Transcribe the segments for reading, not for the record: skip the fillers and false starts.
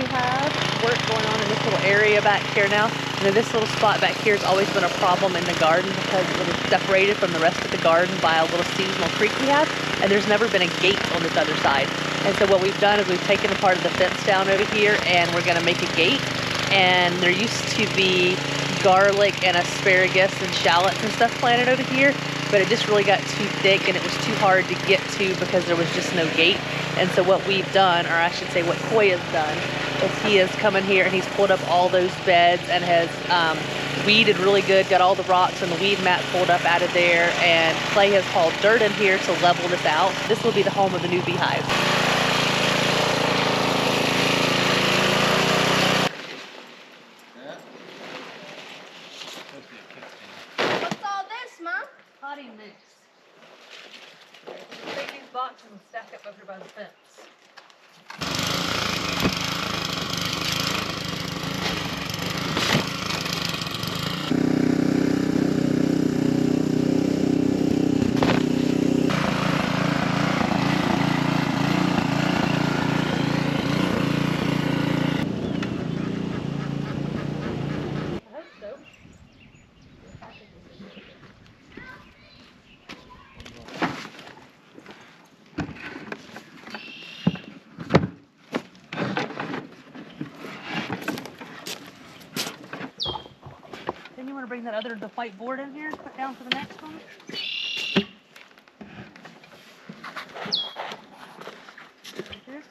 we have work going on in this little area back here now. And then this little spot back here has always been a problem in the garden because it was separated from the rest of the garden by a little seasonal creek we have, and there's never been a gate on this other side. And so what we've done is we've taken a part of the fence down over here, and we're gonna make a gate. And there used to be garlic and asparagus and shallots and stuff planted over here, but it just really got too thick and it was too hard to get to because there was just no gate. And so what we've done, or I should say what Coy has done, is he has come in here and he's pulled up all those beds and has weeded really good, got all the rocks and the weed mat pulled up out of there, and Clay has hauled dirt in here to level this out. This will be the home of the new beehive. What's all this, Mom? Potty mix. Take these boxes and stack up over by the fence. Then you want to bring that other, the white board in here, put down for the next one. Right there.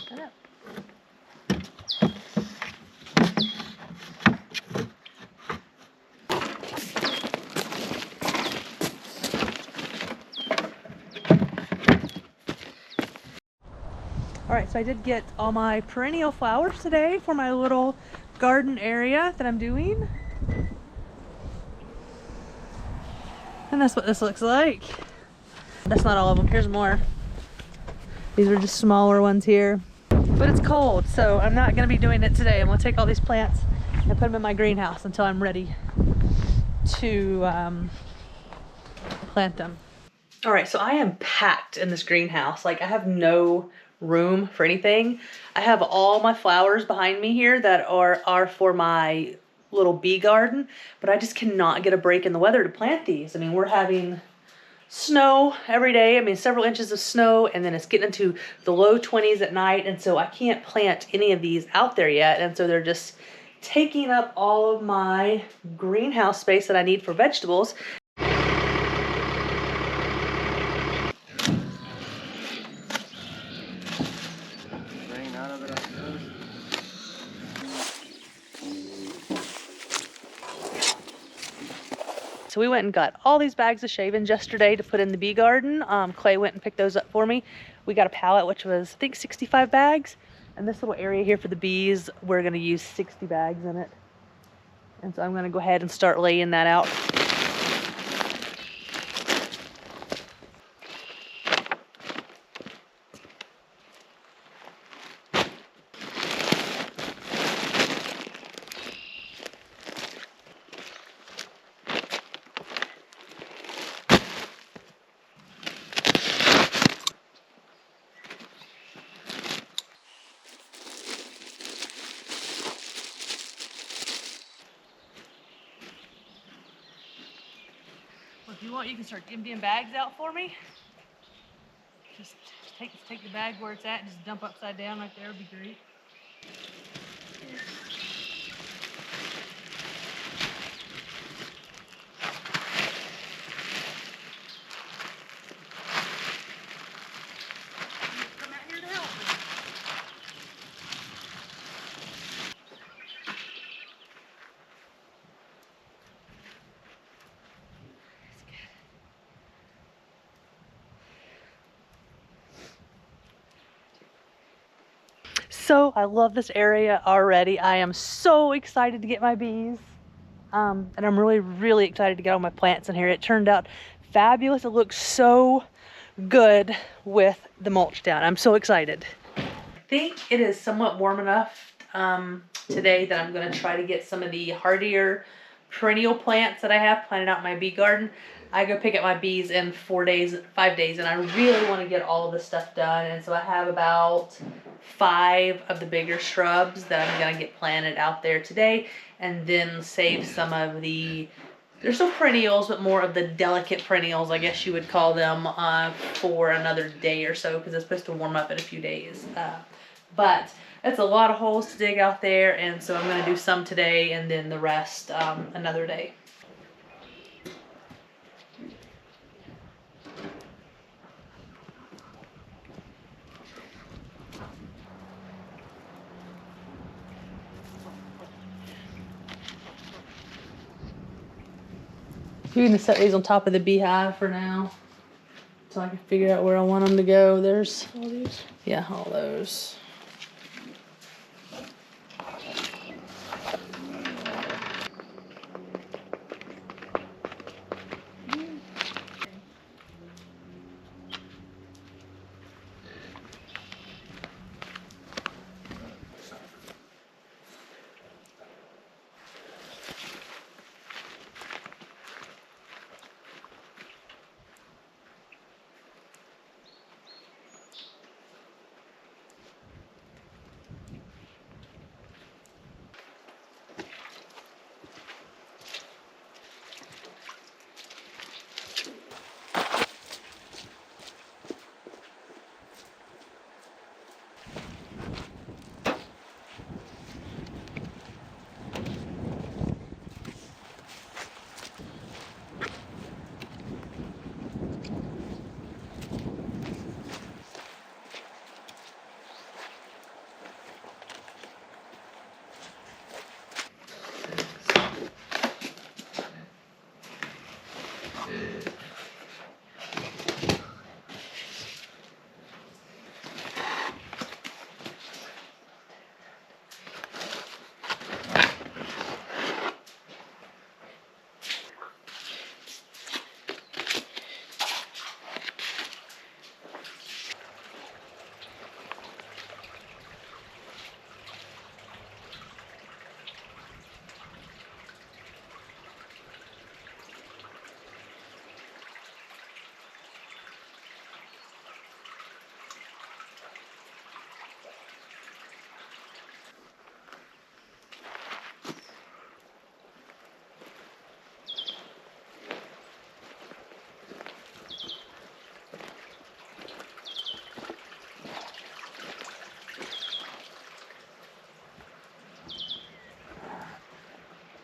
Set up. All right, so I did get all my perennial flowers today for my little garden area that I'm doing. And that's what this looks like. That's not all of them. Here's more. These are just smaller ones here. But it's cold, so I'm not gonna be doing it today. I'm gonna take all these plants and put them in my greenhouse until I'm ready to plant them. All right, so I am packed in this greenhouse. Like, I have no room for anything. I have all my flowers behind me here that are for my little bee garden, but I just cannot get a break in the weather to plant these. I mean, we're having snow every day. I mean, several inches of snow, and then it's getting into the low 20s at night, and so I can't plant any of these out there yet, and so they're just taking up all of my greenhouse space that I need for vegetables. So we went and got all these bags of shavings yesterday to put in the bee garden. Clay went and picked those up for me. We got a pallet, which was, I think, 65 bags. And this little area here for the bees, we're gonna use 60 bags in it. And so I'm gonna go ahead and start laying that out. If you want, you can start emptying bags out for me. Just take the bag where it's at and just dump upside down right there would be great. Come out here to help me. So I love this area already. I am so excited to get my bees. And I'm really, really excited to get all my plants in here. It turned out fabulous. It looks so good with the mulch down. I'm so excited. I think it is somewhat warm enough today that I'm going to try to get some of the hardier perennial plants that I have planted out in my bee garden. I go pick up my bees in 5 days, and I really want to get all of this stuff done. And so I have about 5 of the bigger shrubs that I'm gonna get planted out there today, and then save some of they're still perennials, but more of the delicate perennials, I guess you would call them, for another day or so, because it's supposed to warm up in a few days. But it's a lot of holes to dig out there, and so I'm going to do some today and then the rest another day. I'm going to set these on top of the beehive for now, so I can figure out where I want them to go. There's all these. Yeah, all those.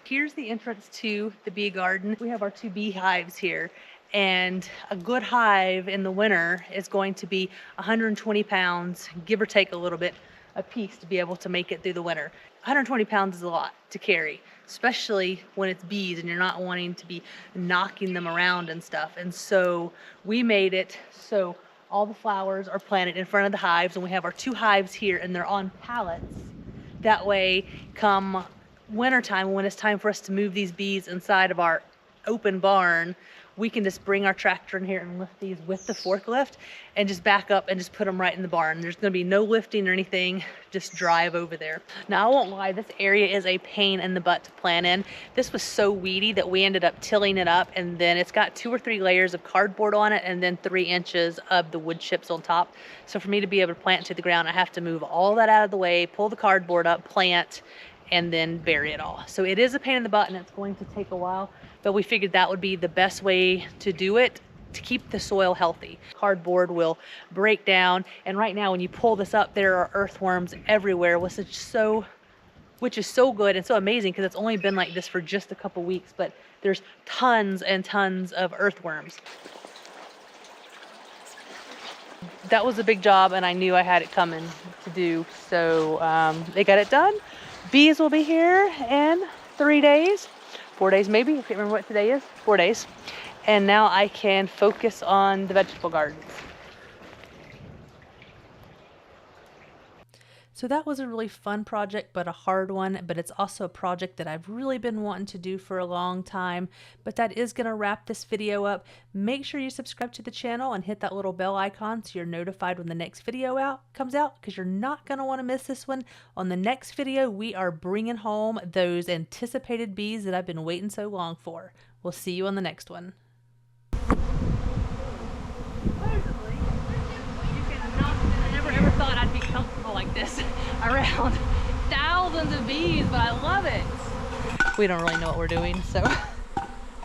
Here's the entrance to the bee garden. We have our 2 beehives here, and a good hive in the winter is going to be 120 pounds, give or take a little bit, a piece to be able to make it through the winter. 120 pounds is a lot to carry, especially when it's bees and you're not wanting to be knocking them around and stuff. And so we made it so all the flowers are planted in front of the hives, and we have our 2 hives here, and they're on pallets. That way, come wintertime, when it's time for us to move these bees inside of our open barn, we can just bring our tractor in here and lift these with the forklift and just back up and just put them right in the barn. There's going to be no lifting or anything, just drive over there. Now, I won't lie, this area is a pain in the butt to plant in. This was so weedy that we ended up tilling it up, and then it's got 2 or 3 layers of cardboard on it and then 3 inches of the wood chips on top. So for me to be able to plant to the ground, I have to move all that out of the way, pull the cardboard up, plant, and then bury it all. So it is a pain in the butt, and it's going to take a while, but we figured that would be the best way to do it to keep the soil healthy. Cardboard will break down, and right now when you pull this up, there are earthworms everywhere, which is so good and so amazing because it's only been like this for just a couple weeks, but there's tons and tons of earthworms. That was a big job, and I knew I had it coming to do, so they got it done. Bees will be here in 3 days, 4 days maybe, I can't remember what today is, 4 days. And now I can focus on the vegetable gardens. So that was a really fun project, but a hard one, but it's also a project that I've really been wanting to do for a long time. But that is going to wrap this video up. Make sure you subscribe to the channel and hit that little bell icon so you're notified when the next video comes out, because you're not going to want to miss this one. On the next video, we are bringing home those anticipated bees that I've been waiting so long for. We'll see you on the next one. like this around thousands of bees, but I love it. We don't really know what we're doing, so